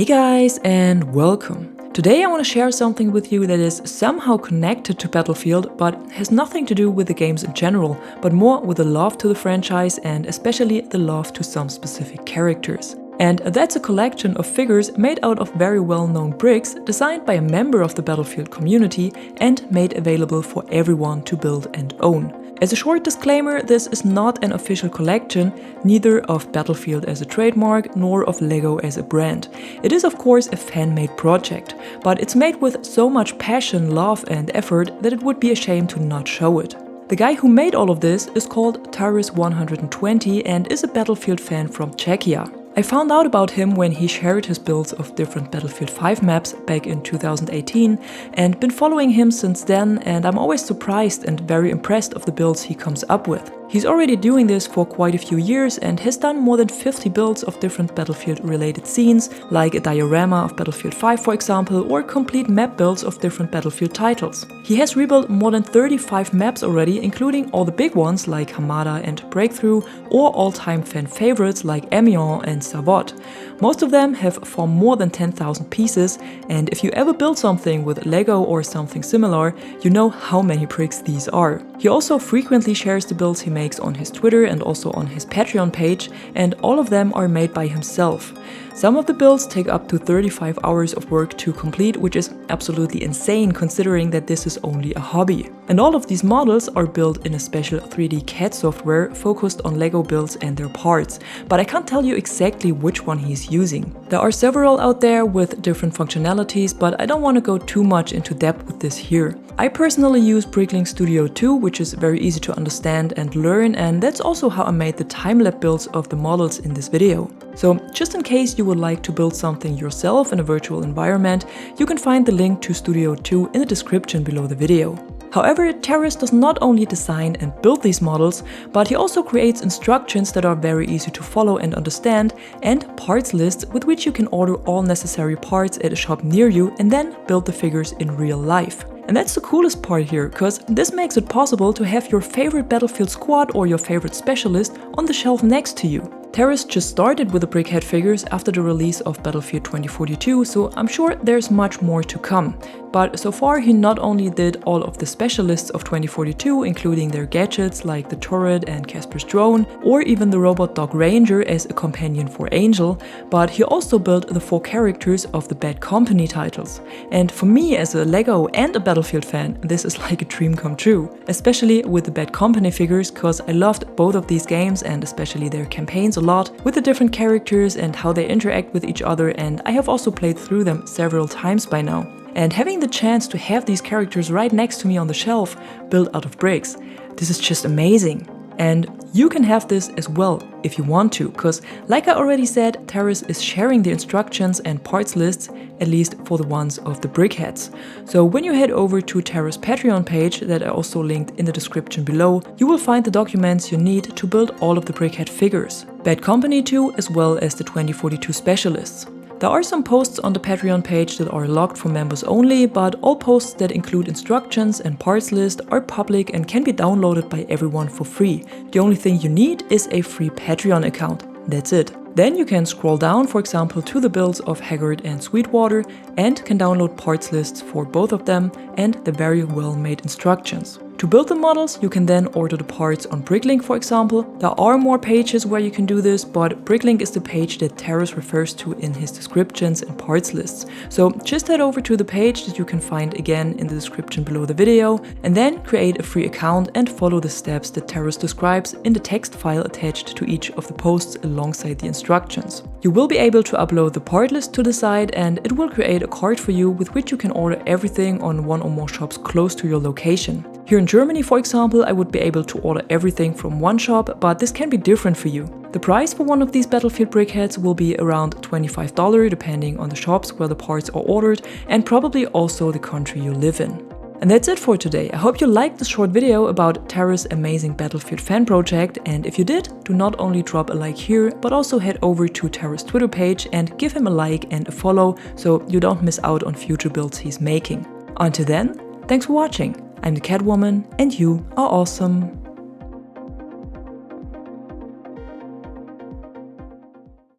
Hey guys, and welcome! Today I want to share something with you that is somehow connected to Battlefield, but has nothing to do with the games in general, but more with the love to the franchise and especially the love to some specific characters. And that's a collection of figures made out of very well-known bricks, designed by a member of the Battlefield community and made available for everyone to build and own. As a short disclaimer, this is not an official collection, neither of Battlefield as a trademark nor of LEGO as a brand. It is of course a fan-made project, but it's made with so much passion, love and effort that it would be a shame to not show it. The guy who made all of this is called Taris120 and is a Battlefield fan from Czechia. I found out about him when he shared his builds of different Battlefield 5 maps back in 2018 and been following him since then, and I'm always surprised and very impressed of the builds he comes up with. He's already doing this for quite a few years and has done more than 50 builds of different Battlefield related scenes, like a diorama of Battlefield 5 for example, or complete map builds of different Battlefield titles. He has rebuilt more than 35 maps already, including all the big ones like Hamada and Breakthrough, or all-time fan favorites like Amiens and Savot. Most of them have for more than 10,000 pieces, and if you ever build something with LEGO or something similar, you know how many bricks these are. He also frequently shares the builds he makes on his Twitter and also on his Patreon page, and all of them are made by himself. Some of the builds take up to 35 hours of work to complete, which is absolutely insane considering that this is only a hobby. And all of these models are built in a special 3D CAD software focused on LEGO builds and their parts, but I can't tell you exactly which one he's using. There are several out there with different functionalities, but I don't want to go too much into depth with this here. I personally use Bricklink Studio 2, which is very easy to understand and learn, and that's also how I made the time-lapse builds of the models in this video. So just in case you would like to build something yourself in a virtual environment, you can find the link to Studio 2 in the description below the video. However, Taris does not only design and build these models, but he also creates instructions that are very easy to follow and understand, and parts lists with which you can order all necessary parts at a shop near you and then build the figures in real life. And that's the coolest part here, because this makes it possible to have your favorite Battlefield squad or your favorite specialist on the shelf next to you. Taris just started with the Brickhead figures after the release of Battlefield 2042, so I'm sure there's much more to come. But so far he not only did all of the specialists of 2042, including their gadgets like the turret and Casper's drone, or even the robot dog Ranger as a companion for Angel, but he also built the 4 characters of the Bad Company titles. And for me as a LEGO and a Battlefield fan, this is like a dream come true. Especially with the Bad Company figures, cause I loved both of these games and especially their campaigns a lot, with the different characters and how they interact with each other, and I have also played through them several times by now. And having the chance to have these characters right next to me on the shelf, built out of bricks, this is just amazing. And you can have this as well if you want to, because like I already said, Taris is sharing the instructions and parts lists, at least for the ones of the brickheads. So when you head over to Taris' Patreon page that I also linked in the description below, you will find the documents you need to build all of the brickhead figures. Bad Company 2 as well as the 2042 specialists. There are some posts on the Patreon page that are locked for members only, but all posts that include instructions and parts list are public and can be downloaded by everyone for free. The only thing you need is a free Patreon account. That's it. Then you can scroll down, for example, to the builds of Haggard and Sweetwater and can download parts lists for both of them and the very well made instructions. To build the models, you can then order the parts on Bricklink, for example. There are more pages where you can do this, but Bricklink is the page that Taris refers to in his descriptions and parts lists. So just head over to the page that you can find again in the description below the video, and then create a free account and follow the steps that Taris describes in the text file attached to each of the posts alongside the instructions. You will be able to upload the part list to the site, and it will create a cart for you with which you can order everything on one or more shops close to your location. Here in Germany, for example, I would be able to order everything from one shop, but this can be different for you. The price for one of these Battlefield brickheads will be around $25 depending on the shops where the parts are ordered and probably also the country you live in. And that's it for today. I hope you liked this short video about Taris' amazing Battlefield fan project, and if you did, do not only drop a like here, but also head over to Taris' Twitter page and give him a like and a follow so you don't miss out on future builds he's making. Until then, thanks for watching. I'm the Catwoman and you are awesome.